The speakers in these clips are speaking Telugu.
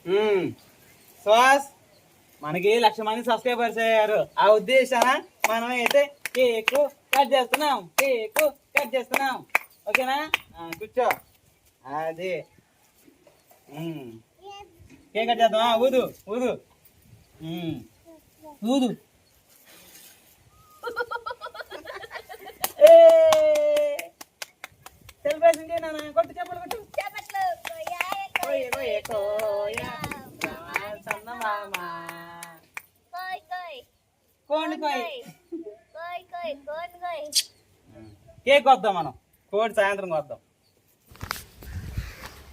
శ్వాస్ మనకి 1,00,000 మంది సబ్స్క్రైబర్స్ అయ్యారు. ఆ ఉద్దేశాన మనం అయితే కేక్ కట్ చేస్తున్నాం. ఓకేనా? కూర్చో. అది కేక్ కట్ చేద్దామా? ఊదు సెలబ్రేషన్ చేయనా? కొట్టు, చెప్పలు కొట్టు. కేక్ వద్దాం మనం, కోడి సాయంత్రం వద్దాం.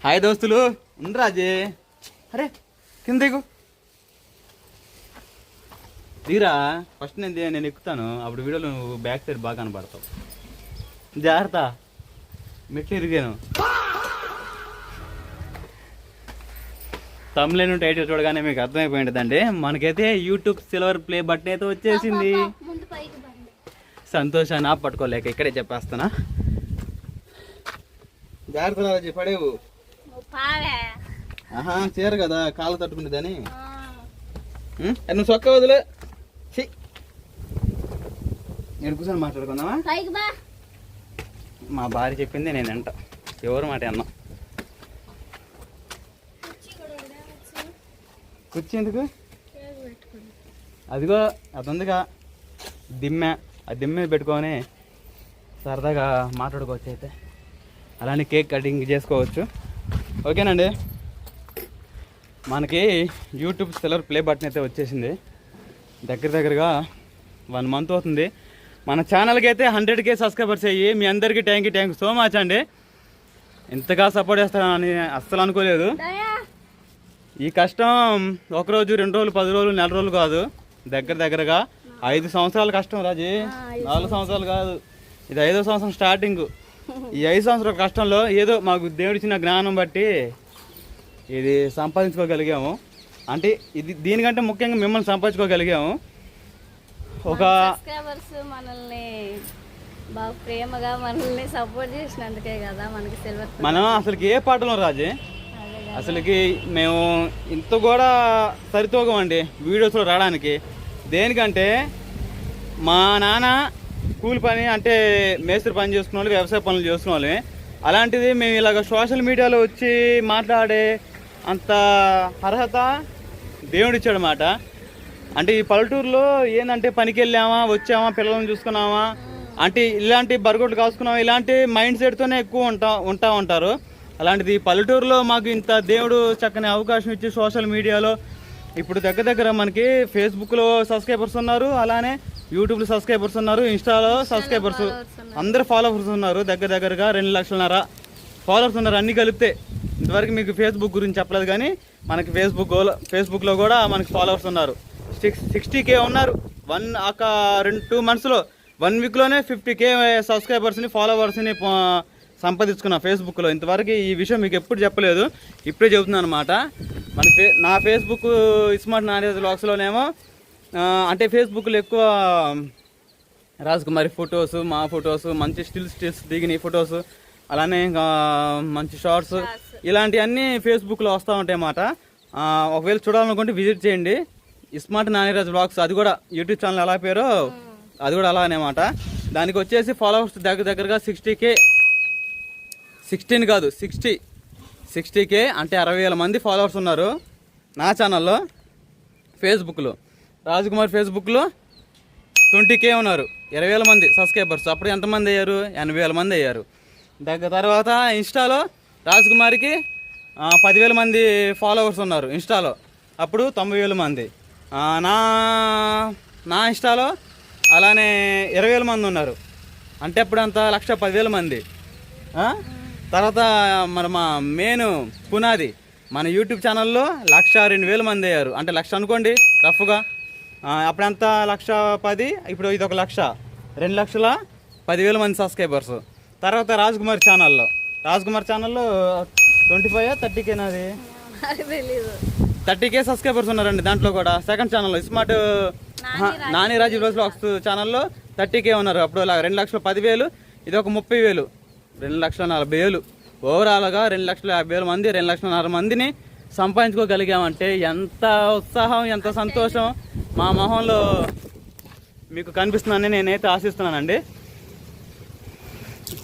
హాయ్ దోస్తులు, ఉండరాజే. అరే కింద దిగురా. ఫస్ట్ నేను ఎక్కుతాను, అప్పుడు వీడియోలో నువ్వు బ్యాక్ సైడ్ బాగా కనపడతావు. జాగ్రత్త, మెట్లు ఇరిగాను. తమ్ములేను టైటిల్ చూడగానే మీకు అర్థమైపోయిందండి, మనకైతే యూట్యూబ్ సిల్వర్ ప్లే బటన్ అయితే వచ్చేసింది. సంతోషాన్ని పట్టుకోలేక ఇక్కడే చెప్పేస్తానా. జాగ్రత్త రాజు, పడేవు. చీర కదా కాళ్ళు తట్టుకునేదని. నువ్వు సొక్క వదిలే. నేను కూర్చొని మాట్లాడుకుందామా? మా భార్య చెప్పింది నేను అంట, ఎవరు మాట అన్నా. కుర్చీ ఎందుకు? అదిగో అది ఉందిగా దిమ్మె, ఆ దిమ్మె పెట్టుకొని సరదాగా మాట్లాడుకోవచ్చు. అయితే అలానే కేక్ కటింగ్ చేసుకోవచ్చు. ఓకేనండి, మనకి యూట్యూబ్ సిల్వర్ ప్లే బటన్ అయితే వచ్చేసింది. దగ్గరగా 1 మంత్ అవుతుంది. మన ఛానల్కి అయితే 100K సబ్స్క్రైబర్స్ అయ్యి, మీ అందరికీ థ్యాంక్ యూ సో మచ్ అండి. ఇంతగా సపోర్ట్ చేస్తానని అస్సలు అనుకోలేదు. ఈ కష్టం 1 రోజు, 2 రోజులు, 10 రోజులు, నెల రోజులు కాదు, దగ్గరగా 5 సంవత్సరాల కష్టం రాజీ. 4 సంవత్సరాలు కాదు, ఇది 5వ సంవత్సరం స్టార్టింగ్. ఈ 5 సంవత్సరాల కష్టంలో ఏదో మాకు దేవుడిచ్చిన జ్ఞానం బట్టి ఇది సంపాదించుకోగలిగాము. అంటే ఇది దీనికంటే ముఖ్యంగా మిమ్మల్ని సంపాదించుకోగలిగాము. ఒక మనల్ని బాగా ప్రేమగా మనల్ని సపోర్ట్ చేసినందుకే కదా మనకి సిల్వర్. మనం అసలుకి ఏ పాటలో రాజే, అసలుకి మేము ఇంత కూడా సరితూగమండి వీడియోస్లో రావడానికి. దేనికంటే మా నాన్న కూలి పని, అంటే మేస్త్రి పని చేసుకున్న వాళ్ళు, వ్యవసాయ పనులు చేసుకున్న వాళ్ళే. అలాంటిది మేము ఇలాగ సోషల్ మీడియాలో వచ్చి మాట్లాడే అంత అర్హత దేవుడిచ్చాడు అన్నమాట. అంటే ఈ పల్లెటూరులో ఏంటంటే పనికి వెళ్ళామా, వచ్చామా, పిల్లలను చూసుకున్నామా, అంటే ఇలాంటి బరగొట్లు కాసుకున్నామా, ఇలాంటి మైండ్ సెట్తోనే ఎక్కువ ఉంటారు. అలాంటిది పల్లెటూరులో మాకు ఇంత దేవుడు చక్కని అవకాశం ఇచ్చి సోషల్ మీడియాలో ఇప్పుడు దగ్గర మనకి ఫేస్బుక్లో సబ్స్క్రైబర్స్ ఉన్నారు, అలానే యూట్యూబ్లో సబ్స్క్రైబర్స్ ఉన్నారు, ఇన్స్టాలో సబ్స్క్రైబర్స్, అందరు ఫాలోవర్స్ ఉన్నారు. దగ్గరగా 2,00,000 ఫాలోవర్స్ ఉన్నారు అన్నీ కలిపితే. ఇంతవరకు మీకు ఫేస్బుక్ గురించి చెప్పలేదు, కానీ మనకి ఫేస్బుక్లో కూడా మనకి ఫాలోవర్స్ ఉన్నారు. 60K ఉన్నారు. 2 మంత్స్లో 1 వీక్లోనే 50K సబ్స్క్రైబర్స్ని, ఫాలోవర్స్ని సంపాదించుకున్నా ఫేస్బుక్లో. ఇంతవరకు ఈ విషయం మీకు ఎప్పుడు చెప్పలేదు, ఇప్పుడే చెబుతున్నాను అనమాట. నా ఫేస్బుక్ స్మార్ట్ నానేజ్ వ్లాగ్స్లోనేమో అంటే ఫేస్బుక్లో ఎక్కువ రాజకుమారి ఫొటోస్, మా ఫొటోస్, మంచి స్టిల్స్ దిగిన ఫొటోస్, అలానే ఇంకా మంచి షార్ట్స్, ఇలాంటివన్నీ ఫేస్బుక్లో వస్తూ ఉంటాయి అన్నమాట. ఒకవేళ చూడాలనుకుంటే విజిట్ చేయండి, స్మార్ట్ నానేరాజ్ వ్లాగ్స్. అది కూడా యూట్యూబ్ ఛానల్ ఎలా పేరో అది కూడా అలానే అన్నమాట. దానికి వచ్చేసి ఫాలోవర్స్ దగ్గరగా 60K, 16 కాదు 60K అంటే 60,000 మంది ఫాలోవర్స్ ఉన్నారు నా ఛానల్లో. ఫేస్బుక్లో రాజకుమార్ ఫేస్బుక్లో 20K ఉన్నారు, 20,000 మంది సబ్స్క్రైబర్స్. అప్పుడు ఎంతమంది అయ్యారు? 80,000 మంది అయ్యారు. తర్వాత ఇన్స్టాలో రాజకుమారికి 10,000 మంది ఫాలోవర్స్ ఉన్నారు ఇన్స్టాలో, అప్పుడు 90,000 మంది. నా ఇన్స్టాలో అలానే 20,000 మంది ఉన్నారు, అంటే అప్పుడు అంత 1,10,000 మంది. తర్వాత మరి మా మెయిన్ పునాది మన యూట్యూబ్ ఛానల్లో 1,02,000 మంది అయ్యారు, అంటే 1,00,000 అనుకోండి రఫ్గా. అప్పుడంతా 1,10,000, ఇప్పుడు ఇది 1,00,000, 2,10,000 మంది సబ్స్క్రైబర్స్. తర్వాత రాజకుమార్ ఛానల్లో 25 30K నాది 30K సబ్స్క్రైబర్స్ ఉన్నారండి. దాంట్లో కూడా సెకండ్ ఛానల్లో స్మార్ట్ నాని రాజు వ్లాగ్స్ ఛానల్లో 30K ఉన్నారు. అప్పుడు 2,10,000, ఇది ఒక 30,000, 2,40,000. ఓవరాల్గా 2,50,000 మంది, 2,40,000 మందిని సంపాదించుకోగలిగామంటే ఎంత ఉత్సాహం, ఎంత సంతోషం మా మొహంలో మీకు కనిపిస్తుందని నేనైతే ఆశిస్తున్నానండి.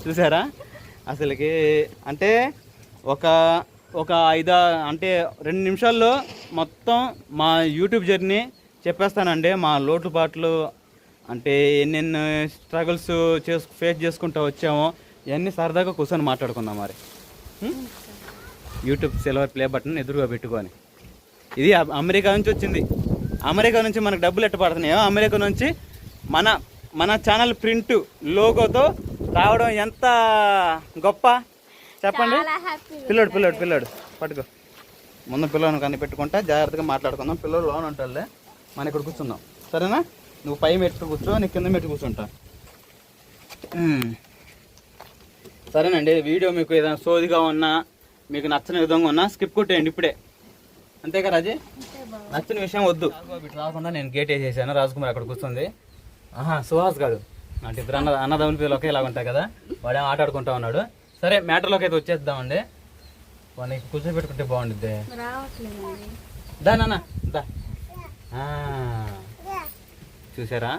చూసారా అసలుకి అంటే ఒక 2 నిమిషాల్లో మొత్తం మా యూట్యూబ్ జర్నీ చెప్పేస్తానండి. మా లోటుపాట్లు అంటే ఎన్నెన్ని స్ట్రగుల్స్ ఫేస్ చేసుకుంటూ వచ్చామో ఇవన్నీ సరదాగా కూర్చొని మాట్లాడుకుందాం మరి. యూట్యూబ్ సిల్వర్ ప్లే బటన్ ఎదురుగా పెట్టుకొని. ఇది అమెరికా నుంచి వచ్చింది. అమెరికా నుంచి మనకు డబ్బులు ఎట్ట పడుతున్నాయో అమెరికా నుంచి మన ఛానల్ ప్రింట్ లోగోతో రావడం ఎంత గొప్ప చెప్పండి. పిల్లోడు పట్టుకో. ముందు పిల్లోని కానీ పెట్టుకుంటా జాగ్రత్తగా మాట్లాడుకుందాం. పిల్లలు లోన్ ఉంటారులే, మన ఇక్కడ కూర్చుందాం సరేనా. నువ్వు పై మెట్టు కూర్చో, నీ కింద మెట్టు కూర్చుంటా. సరేనండి. వీడియో మీకు ఏదైనా సోదిగా ఉన్నా, మీకు నచ్చని విధంగా ఉన్నా స్కిప్ కొట్టేయండి ఇప్పుడే. అంతేగా రాజీ? నచ్చిన విషయం వద్దు. రాకుండా నేను గేట్ వేసేసాను. రాజకుమార్ అక్కడ కూర్చుంది. సుహాస్ కాదు, అంటే ఇద్దరు అన్నదమ్ముల పేర్లు ఒకేలాగా ఉంటాయి కదా. వాడేమో ఆట ఆడుకుంటా ఉన్నాడు. సరే మ్యాటర్లోకి అయితే వచ్చేద్దామండి. వాడిని కూర్చోబెట్టుకుంటే బాగుంటుంది. దా నాన్న దా. చూసారా?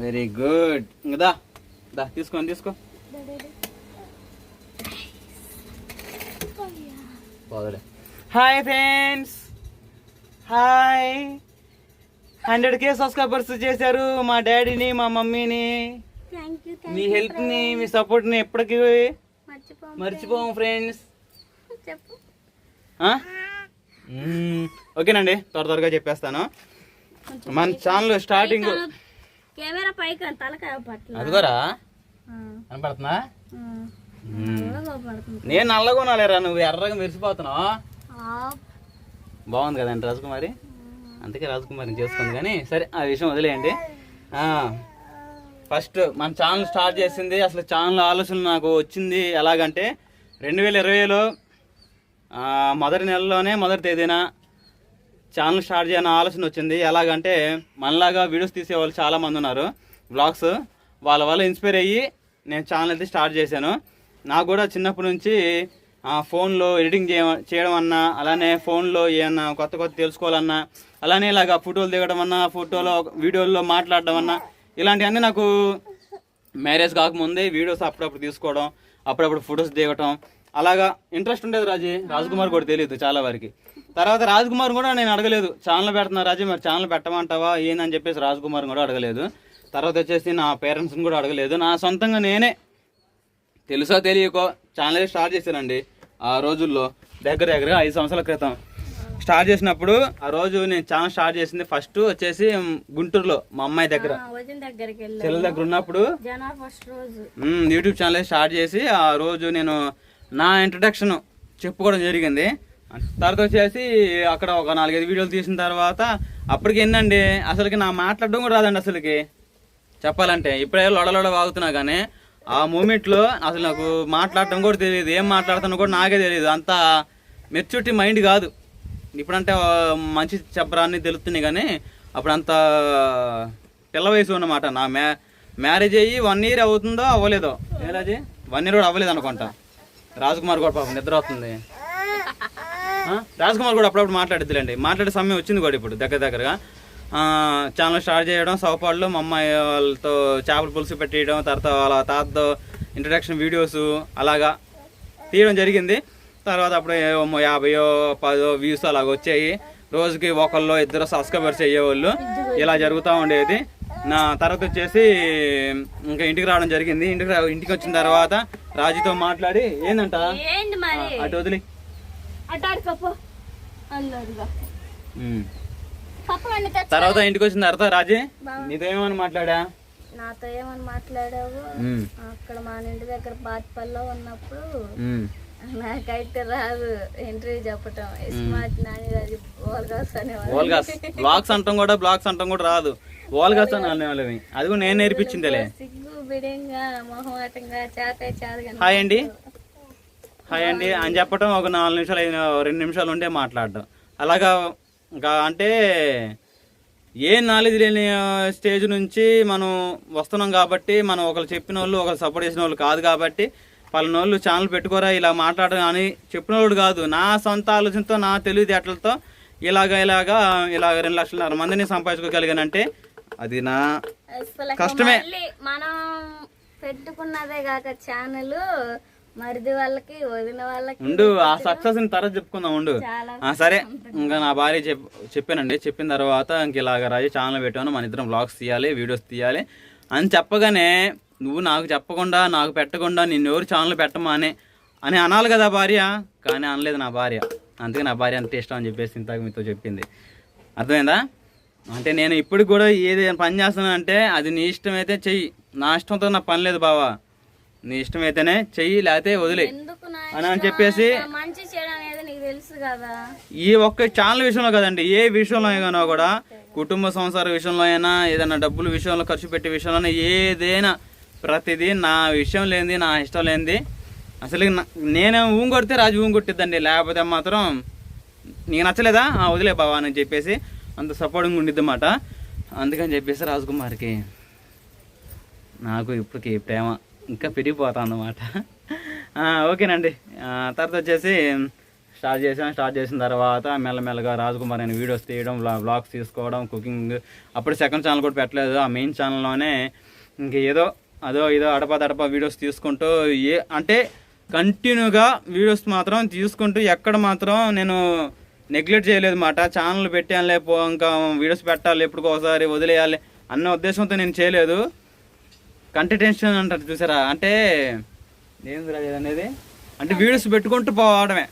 Very good. ఇంకా దా తీసుకో. Hi friends, hi. 100K subscribers చేశారు మా డాడీని, మా మమ్మీని. మీ హెల్ప్ని, మీ సపోర్ట్ని ఎప్పటికీ మర్చిపోము ఫ్రెండ్స్. ఓకేనండి, త్వరగా చెప్పేస్తాను. మన ఛానల్ స్టార్టింగ్ అదిగోరా కనపడుతున్నా. నేను నల్లగా ఉన్నాలేరా, నువ్వు ఎర్రగా మెరిసిపోతున్నావు. బాగుంది కదండి రాజకుమారి, అందుకే రాజకుమారిని చేసుకుంది. కానీ సరే ఆ విషయం వదిలేయండి. ఫస్ట్ మన ఛానల్ స్టార్ట్ చేసింది, అసలు ఛానల్ ఆలోచన నాకు వచ్చింది ఎలాగంటే 2020లో మొదటి నెలలోనే మొదటి తేదీన ఛానల్ స్టార్ట్ చేయాలని ఆలోచన వచ్చింది. ఎలాగంటే మనలాగా వీడియోస్ తీసేవాళ్ళు చాలామంది ఉన్నారు, వ్లాగ్స్. వాళ్ళ వల్ల ఇన్స్పైర్ అయ్యి నేను ఛానల్ అయితే స్టార్ట్ చేశాను. నాకు కూడా చిన్నప్పటి నుంచి ఫోన్లో ఎడిటింగ్ చేయడం అన్నా, అలానే ఫోన్లో ఏమన్నా కొత్త తెలుసుకోవాలన్నా, అలానే ఇలాగ ఫోటోలు దిగడం అన్నా, వీడియోల్లో మాట్లాడడం అన్నా, ఇలాంటివన్నీ నాకు మ్యారేజ్ కాకముందే వీడియోస్ అప్పుడప్పుడు తీసుకోవడం, అప్పుడప్పుడు ఫొటోస్ దిగటం అలాగా ఇంట్రెస్ట్ ఉండేది. రాజకుమార్ కూడా తెలియదు చాలా వరకు. తర్వాత రాజకుమార్ కూడా నేను అడగలేదు, ఛానల్ పెడుతున్నా రాజు మరి ఛానల్ పెట్టమంటావా ఏందని చెప్పేసి రాజకుమార్ కూడా అడగలేదు. తర్వాత వచ్చేసి నా పేరెంట్స్ని కూడా అడగలేదు. నా సొంతంగా నేనే తెలుసో తెలియకో ఛానల్ స్టార్ట్ చేశానండి. ఆ రోజుల్లో దగ్గరగా 5 సంవత్సరాల క్రితం స్టార్ట్ చేసినప్పుడు, ఆ రోజు నేను ఛానల్ స్టార్ట్ చేసింది ఫస్ట్ వచ్చేసి గుంటూరులో మా అమ్మాయి దగ్గర చెల్లెల దగ్గర ఉన్నప్పుడు యూట్యూబ్ ఛానల్ స్టార్ట్ చేసి ఆ రోజు నేను నా ఇంట్రడక్షన్ చెప్పుకోవడం జరిగింది. తర్వాత వచ్చేసి అక్కడ ఒక 4-5 వీడియోలు తీసిన తర్వాత అప్పటికి ఏంటండి అసలుకి నా మాట్లాడడం కూడా రాదండి. అసలుకి చెప్పాలంటే ఇప్పుడే లొడలొడ వాగుతున్నా కానీ ఆ మూమెంట్లో అసలు నాకు మాట్లాడటం కూడా తెలియదు, ఏం మాట్లాడుతున్నా కూడా నాకే తెలియదు. అంత మెచ్యూరిటీ మైండ్ కాదు. ఇప్పుడంటే మంచి చెప్పరాన్ని తెలుస్తున్నాయి కానీ అప్పుడు అంత పిల్ల వయసు అన్నమాట. నా మ్యారేజ్ అయ్యి 1 year అవుతుందో అవ్వలేదో, ఏలాజీ 1 year కూడా అవ్వలేదు అనుకుంటా. రాజకుమార్ కూడా పాపం నిద్ర అవుతుంది. రాజకుమార్ కూడా అప్పుడప్పుడు మాట్లాడిద్దిలేండి, మాట్లాడే సమయం వచ్చింది కూడా ఇప్పుడు దగ్గరగా. ఛానల్ స్టార్ట్ చేయడం, సౌపాడులో మా అమ్మాయి వాళ్ళతో చేపల పులుసు పెట్టేయడం, తర్వాత వాళ్ళ తాతతో ఇంట్రడక్షన్ వీడియోస్ అలాగా తీయడం జరిగింది. తర్వాత అప్పుడు 50-10 వ్యూస్ అలాగ వచ్చాయి. రోజుకి 1-2 సబ్స్క్రైబర్స్ అయ్యేవాళ్ళు. ఇలా జరుగుతూ ఉండేది. నా తర్వాత వచ్చేసి ఇంకా ఇంటికి రావడం జరిగింది. ఇంటికి వచ్చిన తర్వాత రాజుతో మాట్లాడి ఏందంట అటు వదిలి తర్వాత ఇంటికి వచ్చిన తర్వాత రాజీ నీతో ఏమని మాట్లాడా? నాతో ఏమని మాట్లాడావు? అక్కడ మా ఇంటి దగ్గర బాతిపల్లిలో ఉన్నప్పుడు నాకైతే రాదు ఇంటర్వ్యూ చెప్పటం. స్మార్ట్ నాని బ్లాగ్స్ అంటాం కూడా రాదు, వాల్గాస్ అని అనేవాళ్ళవి. అది కూడా నేను నేర్పించిందిలే. సిగ్గు బిడంగా మొహమాటంగా చేత హాయ్ అండి అని చెప్పటం, ఒక 4 నిమిషాలు 2 నిమిషాలు ఉంటే మాట్లాడటం అలాగా. ఇంకా అంటే ఏ నాలెడ్జ్ లేని స్టేజ్ నుంచి మనం వస్తున్నాం కాబట్టి, మనం ఒకరు చెప్పిన వాళ్ళు ఒకరు సపోర్ట్ చేసిన వాళ్ళు కాదు కాబట్టి పలానోళ్ళు ఛానల్ పెట్టుకోరా ఇలా మాట్లాడడం అని చెప్పినోడు కాదు. నా సొంత ఆలోచనతో నా తెలివితేటలతో ఇలాగ 2,00,000 మందిని సంపాదించుకోగలిగానంటే అది నా కష్టమే. మనం పెట్టుకున్నదే కాక ఛానల్ మరిది వాళ్ళకి వదిన వాళ్ళకి ఉండు, ఆ సక్సెస్ తర్వాత చెప్పుకుందాం ఉండు. సరే, ఇంకా నా భార్య చెప్పానండి. చెప్పిన తర్వాత ఇంక ఇలాగ రాజు ఛానల్ పెట్టాను, మన ఇద్దరం వ్లాగ్స్ తీయాలి, వీడియోస్ తీయాలి అని చెప్పగానే నువ్వు నాకు చెప్పకుండా నాకు పెట్టకుండా నిన్ను ఎవరు ఛానల్ పెట్టమా అని అనాలి కదా భార్య. కానీ అనలేదు నా భార్య. అందుకే నా భార్య అంత ఇష్టం అని చెప్పేసి ఇంతకు మీతో చెప్పింది. అర్థమైందా? అంటే నేను ఇప్పుడు కూడా ఏది పని చేస్తున్నానంటే అది నీ ఇష్టమైతే చెయ్యి, నా ఇష్టంతో నాకు పని లేదు బావా, నీ ఇష్టమైతేనే చెయ్యి, లేకపోతే వదిలే అని చెప్పేసి. ఈ ఒక్క ఛానల్ విషయంలో కదండి, ఏ విషయంలో అయినా కూడా, కుటుంబ సంసార విషయంలో అయినా, ఏదైనా డబ్బుల విషయంలో ఖర్చు పెట్టే విషయంలో ఏదైనా ప్రతిదీ నా విషయం లేనిది, నా ఇష్టం లేనిది. అసలు నేను ఊంగొడితే రాజు ఊంగొట్టిద్దండి, లేకపోతే మాత్రం నీకు నచ్చలేదా వదిలే బావా అని చెప్పేసి అంత సపోర్టింగ్ ఉండిద్ది అన్నమాట. అందుకని చెప్పేసి రాజకుమార్కి నాకు ఇప్పటికి ప్రేమ ఇంకా పెరిగిపోతా అన్నమాట. ఓకేనండి. తర్వాత వచ్చేసి స్టార్ట్ చేసిన తర్వాత మెల్లమెల్లగా రాజకుమార్ అని వీడియోస్ తీయడం, వ్లాగ్స్ తీసుకోవడం, కుకింగ్. అప్పుడు సెకండ్ ఛానల్ కూడా పెట్టలేదు, ఆ మెయిన్ ఛానల్లోనే ఇంక ఏదో ఇదో అడపా వీడియోస్ తీసుకుంటూ అంటే కంటిన్యూగా వీడియోస్ మాత్రం తీసుకుంటూ ఎక్కడ మాత్రం నేను నెగ్లెక్ట్ చేయలేదు మాట. ఛానల్ పెట్టానులే ఇంకా వీడియోస్ పెట్టాలి, ఎప్పుడుకోసారి వదిలేయాలి అన్న ఉద్దేశంతో నేను చేయలేదు. కంటెన్షన్ అంటారు చూసారా, అంటే ఏంది రాజు అనేది, అంటే వీడియోస్ పెట్టుకుంటూ పోవడమే,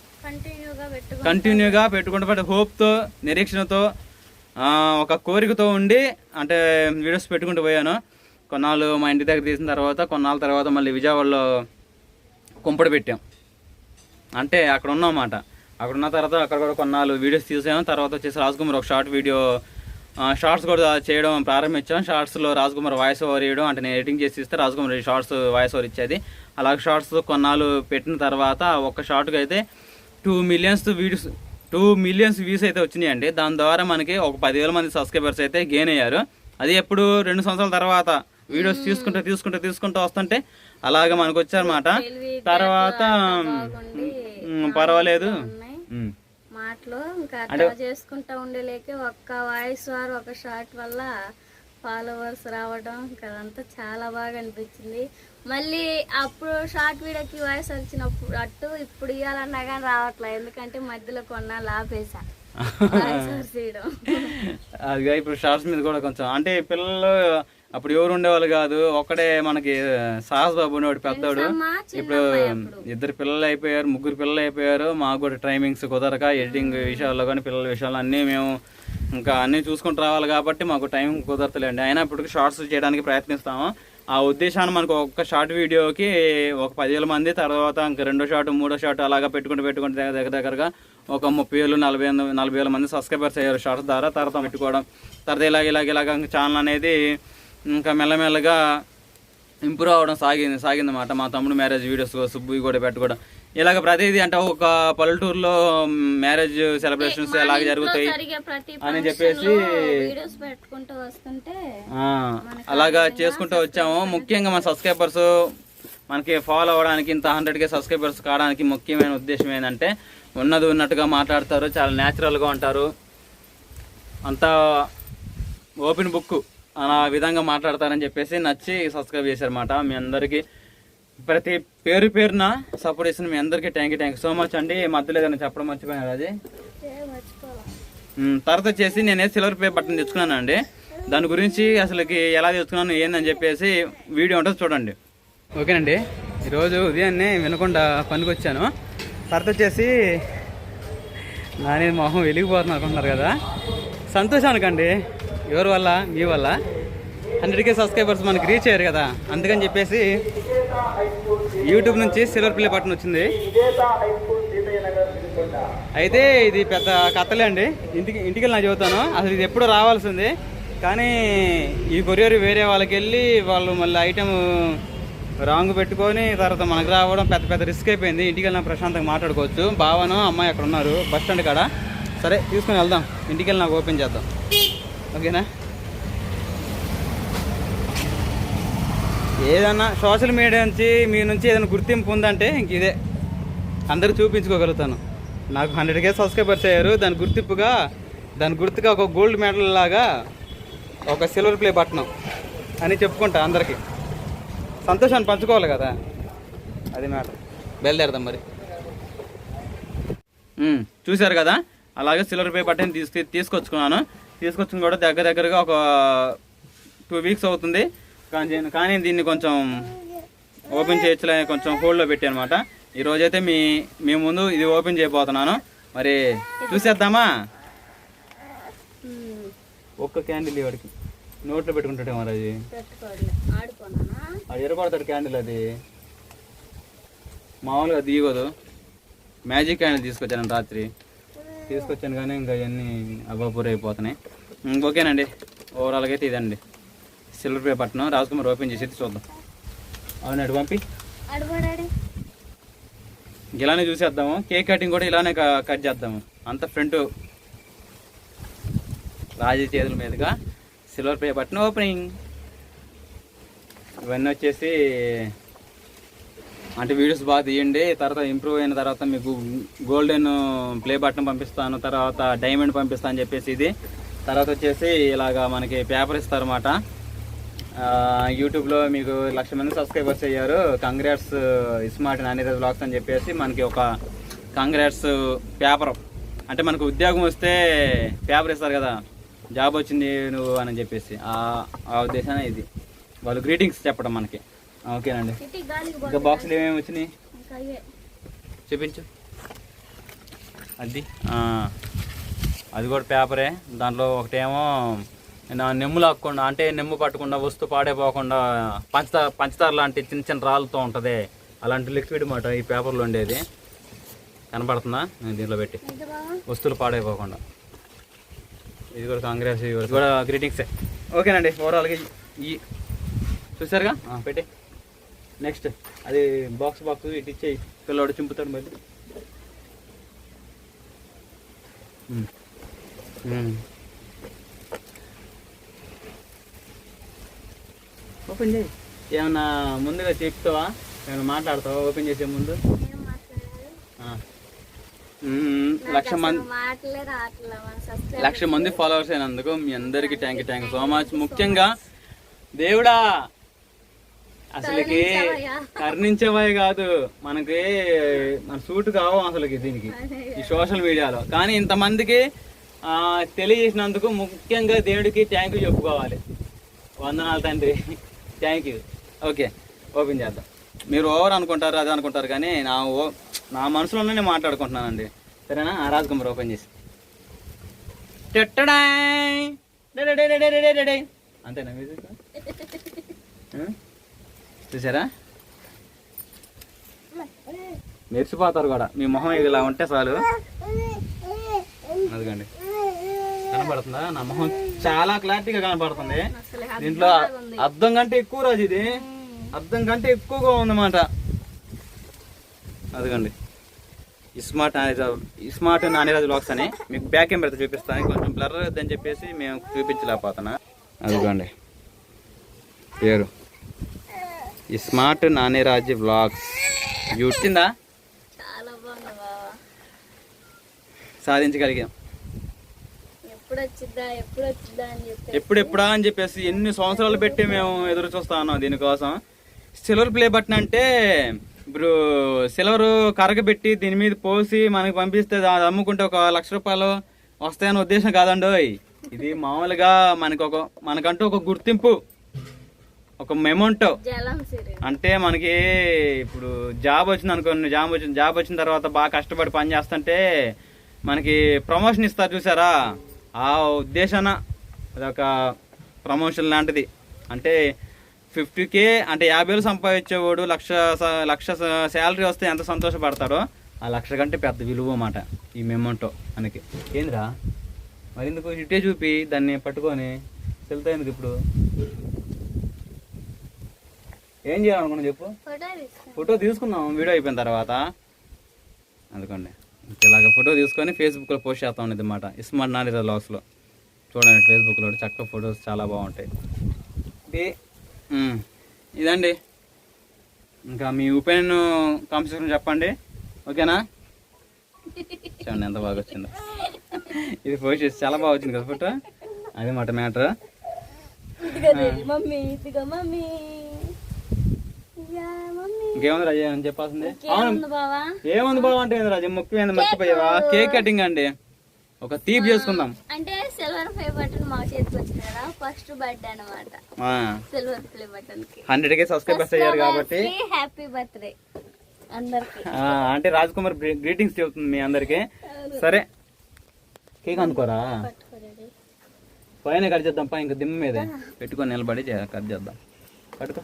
కంటిన్యూగా పెట్టుకుంటూ హోప్తో, నిరీక్షణతో, ఒక కోరికతో ఉండి అంటే వీడియోస్ పెట్టుకుంటూ పోయాను. కొన్నాళ్ళు మా ఇంటి దగ్గర తీసిన తర్వాత, కొన్నాళ్ళ తర్వాత మళ్ళీ విజయవాడలో కుంపడి పెట్టాం. అంటే అక్కడ ఉన్నమాట. అక్కడ ఉన్న తర్వాత అక్కడ కూడా కొన్నాళ్ళు వీడియోస్ తీసాము. తర్వాత వచ్చేసి రాజకుమార్ ఒక షార్ట్స్ కూడా చేయడం ప్రారంభించాం. షార్ట్స్లో రాజకుమార్ వాయిస్ ఓవర్ ఇవ్వడం, అంటే నేను ఎడిటింగ్ చేసి ఇస్తే రాజకుమార్ షార్ట్స్ వాయిస్ ఓవర్ ఇచ్చేది. అలాగే షార్ట్స్ కొన్నాళ్ళు పెట్టిన తర్వాత ఒక్క షార్ట్కి అయితే 2 మిలియన్స్ వ్యూస్ అయితే వచ్చినాయండి. దాని ద్వారా మనకి ఒక 10,000 మంది సబ్స్క్రైబర్స్ అయితే గెయిన్ అయ్యారు. అది ఎప్పుడు 2 సంవత్సరాల తర్వాత వీడియోస్ తీసుకుంటూ వస్తుంటే అలాగే మనకు వచ్చారన్నమాట. తర్వాత పర్వాలేదు మాటలు ఇంకా అట్లా చేసుకుంటా ఉండలేక ఒక్క వాయిస్ వారు ఒక షార్ట్ వల్ల ఫాలోవర్స్ రావడం అదంతా చాలా బాగా అనిపించింది. మళ్ళీ అప్పుడు షార్ట్ వీడియోకి వాయిస్ వచ్చినప్పుడు అట్టు ఇప్పుడు ఇవ్వాలన్నా కానీ రావట్లేదు, ఎందుకంటే మధ్యలో కొన్నాళ్ళు ఆపేసా వాయిస్ చేయడం. అదిగా ఇప్పుడు షార్ట్స్ మీద కూడా కొంచెం అంటే పిల్లలు అప్పుడు ఎవరు ఉండేవాళ్ళు కాదు, ఒక్కడే మనకి సాహస్ బాబు ఉండేవాడు పెద్దవాడు. ఇప్పుడు 2 పిల్లలు అయిపోయారు, 3 పిల్లలు అయిపోయారు. మాకు కూడా టైమింగ్స్ కుదరక ఎడిటింగ్ విషయాల్లో కానీ పిల్లల విషయాల్లో అన్నీ మేము ఇంకా అన్నీ చూసుకుంటూ రావాలి కాబట్టి మాకు టైం కుదరతలేండి. అయినా ఇప్పటికి షార్ట్స్ చేయడానికి ప్రయత్నిస్తాము. ఆ ఉద్దేశాన్ని మనకు ఒక్క షార్ట్ వీడియోకి ఒక 10,000 మంది, తర్వాత ఇంకా 2వ షార్ట్ 3వ షార్ట్ అలాగా పెట్టుకుంటూ దగ్గరగా ఒక 30,000-40,000 మంది సబ్స్క్రైబర్స్ అయ్యారు షార్ట్స్ ద్వారా. తర్వాత పెట్టుకోవడం, తర్వాత ఇలాగ ఛానల్ అనేది ఇంకా మెల్లమెల్లగా ఇంప్రూవ్ అవ్వడం సాగిందన్నమాట. మా తమ్ముడు మ్యారేజ్ వీడియోస్ సుబ్బు కూడా పెట్టుకోవడం, ఇలాగ ప్రతిదీ అంటే ఒక పల్లెటూరులో మ్యారేజ్ సెలబ్రేషన్స్ ఎలాగ జరుగుతాయి అని చెప్పేసి అలాగా చేసుకుంటూ వచ్చాము. ముఖ్యంగా మన సబ్స్క్రైబర్స్ మనకి ఫాలో అవ్వడానికి, ఇంత 100K సబ్స్క్రైబర్స్ కావడానికి ముఖ్యమైన ఉద్దేశం ఏంటంటే ఉన్నట్టుగా మాట్లాడతారు, చాలా న్యాచురల్గా ఉంటారు, అంతా ఓపెన్ బుక్ అలా విధంగా మాట్లాడతారని చెప్పేసి నచ్చి సబ్స్క్రైబ్ చేశారన్నమాట. మీ అందరికీ ప్రతి పేరున సపోర్ట్ చేసిన మీ అందరికీ థ్యాంక్ యూ సో మచ్ అండి. మధ్యలో ఏదైనా చెప్పడం మర్చిపోయాను అది. తర్వాత వచ్చేసి నేను సిల్వర్ ప్లే బటన్ తెచ్చుకున్నాను అండి. దాని గురించి అసలుకి ఎలా తెచ్చుకున్నాను ఏందని చెప్పేసి వీడియో ఉంటుంది చూడండి. ఓకేనండి, ఈరోజు ఉదయాన్నే వినకుండా పనికి వచ్చాను. తర్వాత వచ్చేసి నాని మొహం వెలిగిపోతుంది అనుకుంటున్నారు కదా, సంతోషానికండి. ఎవరి వల్ల? మీ వల్ల 100K సబ్స్క్రైబర్స్ మనకి రీచ్ అయ్యారు కదా, అందుకని చెప్పేసి యూట్యూబ్ నుంచి సిల్వర్ ప్లే బటన్ వచ్చింది. అయితే ఇది పెద్ద కథలే అండి, ఇంటికి వెళ్ళి నాకు చెబుతాను. అసలు ఇది ఎప్పుడో రావాల్సింది, కానీ ఈ కొరియర్ వేరే వాళ్ళకి వెళ్ళి వాళ్ళు మళ్ళీ ఐటెం రాంగ్ పెట్టుకొని తర్వాత మనకు రావడం పెద్ద రిస్క్ అయిపోయింది. ఇంటికి వెళ్ళినా ప్రశాంతంగా మాట్లాడుకోవచ్చు. బావను అమ్మాయి అక్కడ ఉన్నారు బస్ స్టాండ్ కాడ. సరే తీసుకొని వెళ్దాం, ఇంటికి వెళ్ళి నాకు ఓపెన్ చేద్దాం. ఓకేనా? ఏదన్నా సోషల్ మీడియా నుంచి మీ నుంచి ఏదైనా గుర్తింపు ఉందంటే ఇంక ఇదే అందరికి చూపించుకోగలుగుతాను. నాకు 100K సబ్స్క్రైబర్స్ అయ్యారు. దాని గుర్తుగా ఒక గోల్డ్ మెడల్ లాగా ఒక సిల్వర్ ప్లే బటన్ అని చెప్పుకుంటా. అందరికీ సంతోషాన్ని పంచుకోవాలి కదా, అది మ్యాటర్. బయలుదేరదాం మరి. చూశారు కదా, అలాగే సిల్వర్ ప్లే బటన్ తీసుకొచ్చుకున్నాను. తీసుకొచ్చుకుని కూడా దగ్గరగా ఒక 2 వీక్స్ అవుతుంది. కానీ దీన్ని కొంచెం ఓపెన్ చేయొచ్చులే, కొంచెం హోల్డ్లో పెట్టి అనమాట. ఈరోజైతే మీ ముందు ఇది ఓపెన్ చేయబోతున్నాను. మరి చూసేద్దామా? ఒక్క క్యాండిల్ వాడికి నోట్లో పెట్టుకుంటాడే మరి అది ఎరగొడతాడు క్యాండిల్. అది మామూలుగా దిగదు. మ్యాజిక్ క్యాండిల్ తీసుకొచ్చాను రాత్రి, తీసుకొచ్చాను కానీ ఇంకా అవన్నీ అబ్బాపూర్ అయిపోతున్నాయి. ఓకేనండి, ఓవరాల్గా అయితే ఇదండి silver play button. Rajkumar open చేసి చూద్దాం. అవునండి, పంపి ఇలానే చూసేద్దాము. కేక్ కటింగ్ కూడా ఇలానే కట్ చేద్దాము. అంత ఫ్రంట్ రాజీ చేతుల మీదుగా సిల్వర్ ప్లే బటన్ ఓపెనింగ్. ఇవన్నీ వచ్చేసి అంటే వీడియోస్ బాగా తీయండి. తర్వాత ఇంప్రూవ్ అయిన తర్వాత మీకు గోల్డెన్ ప్లే బటన్ పంపిస్తాను, తర్వాత డైమండ్ పంపిస్తాను అని చెప్పేసి ఇది. తర్వాత వచ్చేసి ఇలాగా మనకి పేపర్ ఇస్తారన్నమాట. యూట్యూబ్లో మీకు 1,00,000 మంది సబ్స్క్రైబర్స్ అయ్యారు. కంగ్రాట్స్ స్మార్ట్ నానిరాజ్ వ్లాగ్స్ అని చెప్పేసి మనకి ఒక కంగ్రాట్స్ పేపర్. అంటే మనకు ఉద్యోగం వస్తే పేపర్ ఇస్తారు కదా, జాబ్ వచ్చింది నువ్వు అని చెప్పేసి ఆ ఉద్దేశాన్ని ఇది వాళ్ళు గ్రీటింగ్స్ చెప్పడం మనకి. ఓకేనండి, ఇంకా బాక్సులు ఏమేమి వచ్చినాయి చూపించు. అది కూడా పేపరే. దాంట్లో ఒకటేమో నెమ్ము లాక్కుండా, అంటే నెమ్ము పట్టకుండా వస్తువు పాడైపోకుండా పంచదార లాంటి చిన్న రాళ్ళతో ఉంటుంది, అలాంటి లిక్విడ్ మాట ఈ పేపర్లో ఉండేది. కనపడుతుందా? నేను దీంట్లో పెట్టి వస్తువులు పాడైపోకుండా. ఇది కూడా కాంగ్రెస్, ఇది కూడా గ్రీటింగ్సే. ఓకేనండి, ఓవరాల్గా ఈ చూసారుగా పెట్టి. నెక్స్ట్ అది బాక్స్ ఇటు ఇచ్చేయి, పిల్లవాడు చింపుతాడు మళ్ళీ. ఓపెన్ చేయి. ఏమన్నా ముందుగా చెప్తావా, ఏమైనా మాట్లాడతావా ఓపెన్ చేసే ముందు? 1,00,000 మంది ఫాలోవర్స్ అయినందుకు మీ అందరికీ థ్యాంక్ యూ సో మచ్. ముఖ్యంగా దేవుడా అసలుకి కర్ణించేవాయి కాదు, మనకి మన సూట్ కావు అసలుకి దీనికి ఈ సోషల్ మీడియాలో. కానీ ఇంతమందికి తెలియజేసినందుకు ముఖ్యంగా దేవుడికి థ్యాంక్ యూ చెప్పుకోవాలి. వందనాలు తండ్రి, థ్యాంక్ యూ. ఓకే, ఓపెన్ చేద్దాం. మీరు ఓవర్ అనుకుంటారు, అది అనుకుంటారు, కానీ నా మనసులోనే నేను మాట్లాడుకుంటున్నానండి. సరేనా? రాజకుమార్ ఓపెన్ చేసి అంతేనా మ్యూజిక్? చూసారా? మెరిసిపోతారు కూడా. మీ మొహం ఇలా ఉంటే చాలు. అదిగండి, కనపడుతుందా? నా మొహం చాలా క్లారిటీగా కనపడుతుంది. దీంట్లో అర్థం కంటే ఎక్కువ రాజు, ఇది అర్థం కంటే ఎక్కువగా ఉందన్నమాట. అదిగండి, స్మార్ట్ నానిరాజ్ వ్లాగ్స్ అని మీకు బ్యాక్ కెమెరా చూపిస్తాను. కొంచెం బ్లర్ అని చెప్పేసి మేము చూపించలేకపోతున్నా. అదిగోండి పేరు స్మార్ట్ నానిరాజ్ వ్లాగ్స్. వచ్చిందా? సాధించగలిగాం. ఎప్పుడెప్పుడా అని చెప్పేసి ఎన్ని సంవత్సరాలు పెట్టి మేము ఎదురు చూస్తా ఉన్నాం దీనికోసం. సిల్వర్ ప్లే బటన్ అంటే ఇప్పుడు సిల్వర్ కరగబెట్టి దీని మీద పోసి మనకి పంపిస్తే అది అమ్ముకుంటే ఒక 1,00,000 రూపాయలు వస్తాయనే ఉద్దేశం కాదండి. ఇది మామూలుగా మనకంటూ ఒక గుర్తింపు, ఒక మెమోంటో. అంటే మనకి ఇప్పుడు జాబ్ వచ్చింది అనుకోండి, జాబ్ వచ్చిన తర్వాత బాగా కష్టపడి పని చేస్తుంటే మనకి ప్రమోషన్ ఇస్తారు చూసారా, ఆ ఉద్దేశాన అదొక ప్రమోషన్ లాంటిది. అంటే 50K అంటే 50,000 సంపాదించేవాడు 1,00,000 శాలరీ వస్తే ఎంత సంతోషపడతాడో, ఆ 1,00,000 కంటే పెద్ద విలువ అన్నమాట ఈ మెమోంటో మనకి. ఏంద్రా మరి ఎందుకు ఇటే చూపి దాన్ని పట్టుకొని వెళ్తాయి ఎందుకు? ఇప్పుడు ఏం చేయాలనుకున్నా చెప్పు. ఫోటో తీసుకున్నాం వీడియో అయిపోయిన తర్వాత. అందుకోండి ఇలాగ ఫోటో తీసుకొని ఫేస్బుక్లో పోస్ట్ చేస్తా ఉండేది అన్నమాట. స్మార్ట్ నానిరాజ్ వ్లాగ్స్లో చూడండి, ఫేస్బుక్లో చక్కగా ఫొటోస్ చాలా బాగుంటాయి. ఇదండి, ఇంకా మీ ఒపీనియన్ కామెంట్ సెక్షన్ చెప్పండి, ఓకేనా? చూడండి ఎంత బాగా వచ్చిందో. ఇది పోస్ట్ చేసి చాలా బాగా వచ్చింది కదా ఫోటో, అదే మాట మ్యాటర్. ఇంకేముంది రాజు అని చెప్పాల్సింది? ఏముంది బావ అంటే రాజు, ముఖ్యమైన మర్చిపోయావా? కేక్ కటింగ్ అండి, ఒక తీపి చేసుకుందాం. అంటే సిల్వర్ ప్లే బటన్ మా చేతికి వచ్చింది కదా, ఫస్ట్ బర్త్డే అన్నమాట. సిల్వర్ ప్లే బటన్ కి 100K సబ్స్క్రైబర్స్ అయ్యారు కాబట్టి హ్యాపీ బర్త్డే అందరికి. అంటే రాజ్ కుమార్ గ్రీటింగ్స్ చెబుతుంది మీ అందరికి. సరే కేక్ అందుకోరా, పైన కట్ చేద్దాం. ఇంకా దిమ్మ మీద పెట్టుకొని నిలబడి కట్ చేద్దాం. పట్టుకో.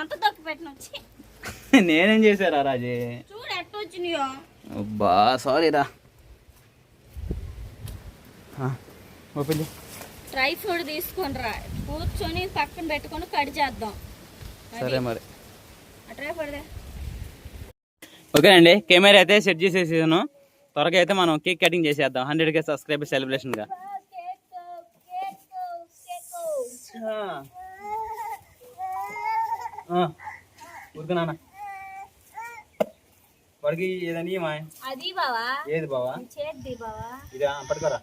అంత తక్కువ పెట్టిన నేనేం చేశారా రాజీ? చూడు ఎట్ట వచ్చినాయో. అబ్బా సారీ రా. ఓపెన్ డ్రై ఫ్రూట్ తీసుకొని రా, కూర్చొని పక్కన పెట్టుకొని కట్ చేద్దాం. సరే మరి. డ్రై ఫ్రూట్ ఓకే అండి, కెమెరా అయితే సెట్ చేసేసాను. త్వరగా అయితే మనం కేక్ కటింగ్ చేసేద్దాం 100K సబ్స్క్రైబర్ సెలబ్రేషన్ గా. ఊరుకున్నా వాడికి ఏదని అది బావా. ఏది బావా? చేద్ది బావా. ఇదా పట్టుకోరా.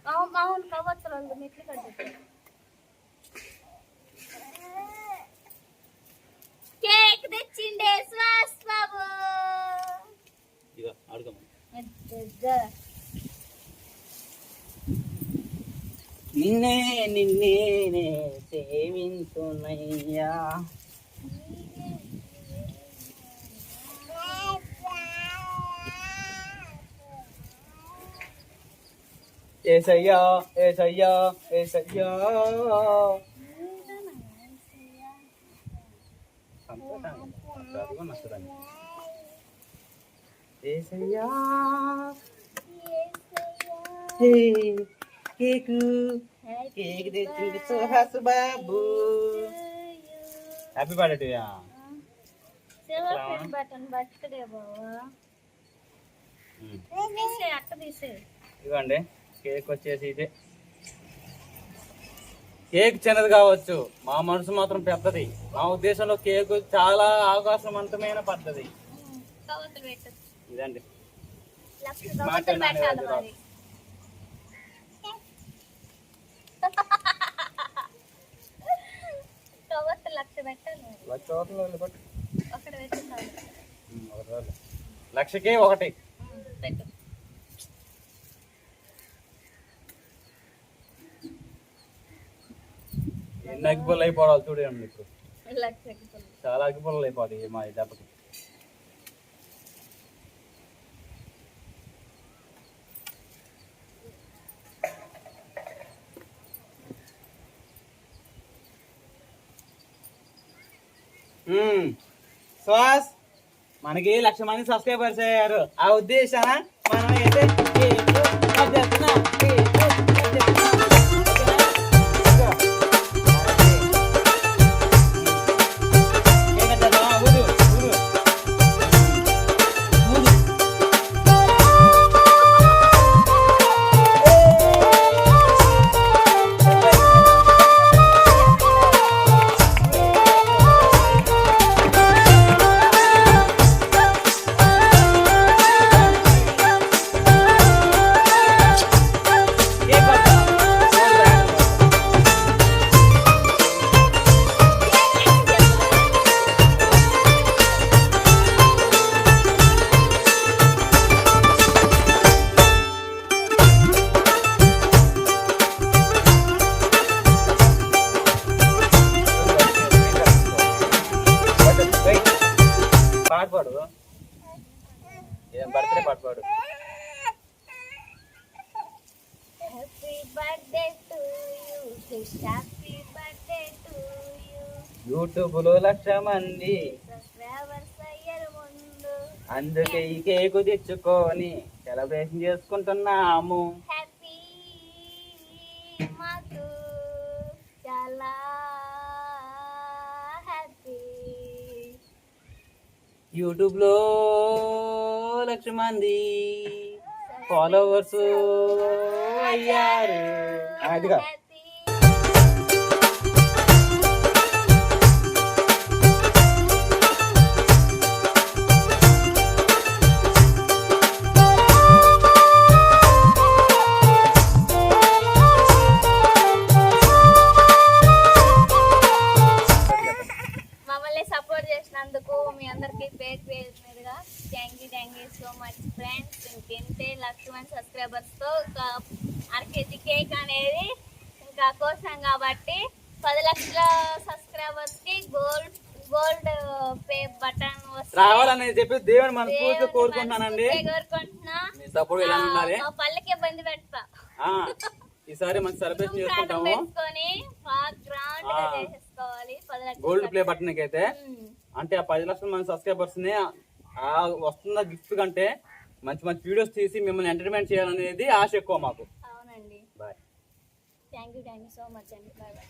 అవును కవ్వొత్తులు మెట్లు కట్టు. కేక్ తెచ్చిండే శ్వాస్ బాబు. ఇదో ఆడుకోమా. నిన్నే నిన్నే సేవించునయ్యా. ఏసయ్యా ఏసయ్యా ఏసయ్యా. ఏసయ్యా కేక్ కేక్ తెచ్చింది Suhas Babu. Happy birthday. Silver button birthday బావా. తీసే అట్ట తీసే. ఇవ్వండి కేక్ వచ్చేసి ఇదే. కేక్ చిన్నది కావచ్చు, మా మనసు మాత్రం పెద్దది. మా ఉద్దేశంలో కేక్ చాలా అవకాశవంతమైన పద్ధతి ఇదండి. లక్షకి ఒకటి. ఎన్ని అగ్గిపుల్లలు అయిపోవాలి చూడండి. ఇప్పుడు చాలా అగ్గిపుల్లలు అయిపోతాయి మా దెబ్బకి. శ్వాస్ మనకి 1,00,000 మంది సబ్స్క్రైబర్స్ అయ్యారు. ఆ ఉద్దేశాన మనం అయితే పాట పాడు, బర్త్డే పాట పాడు. యూట్యూబ్ లో 1,00,000 మంది అందుకే ఈ కేకు తెచ్చుకొని సెలబ్రేషన్ చేసుకుంటున్నాము. యూట్యూబ్ లో 1,00,000 మంది ఫాలోవర్స్ అయ్యారు. అదిగా అలాగా thank you so much friends. ఇంకెంతే 1,00,000 మంది సబ్స్క్రైబర్స్తో ఒక అరకేజీ కేక్ అనేది ఇంకా కోసాం కాబట్టి 10 లక్షల సబ్స్క్రైబర్స్కి గోల్డ్ పే బటన్ రావాలని చెప్పి దేవుని మనస్ఫూర్తిగా కోరుకుంటున్నానండి. కోరుకుంటున్నా. మీ సపోర్ట్ ఎలా ఉండాలి. మా పల్లెకే బంది పెడతా. ఈసారి మంచి సెలబ్రేషన్ చేసుకుంటాము. గోల్డ్ ప్లే బటన్ కి అయితే అంటే ఆ 10 లక్షల మంది సబ్స్క్రైబర్స్ ని వస్తున్న గిఫ్ట్ కంటే మంచి మంచి వీడియోస్ తీసి మిమ్మల్ని ఎంటర్టైన్మెంట్ చేయాలనేది ఆశ ఎక్కువ మాకు. అవునండి. Bye. Thank you so much అండి. Bye bye.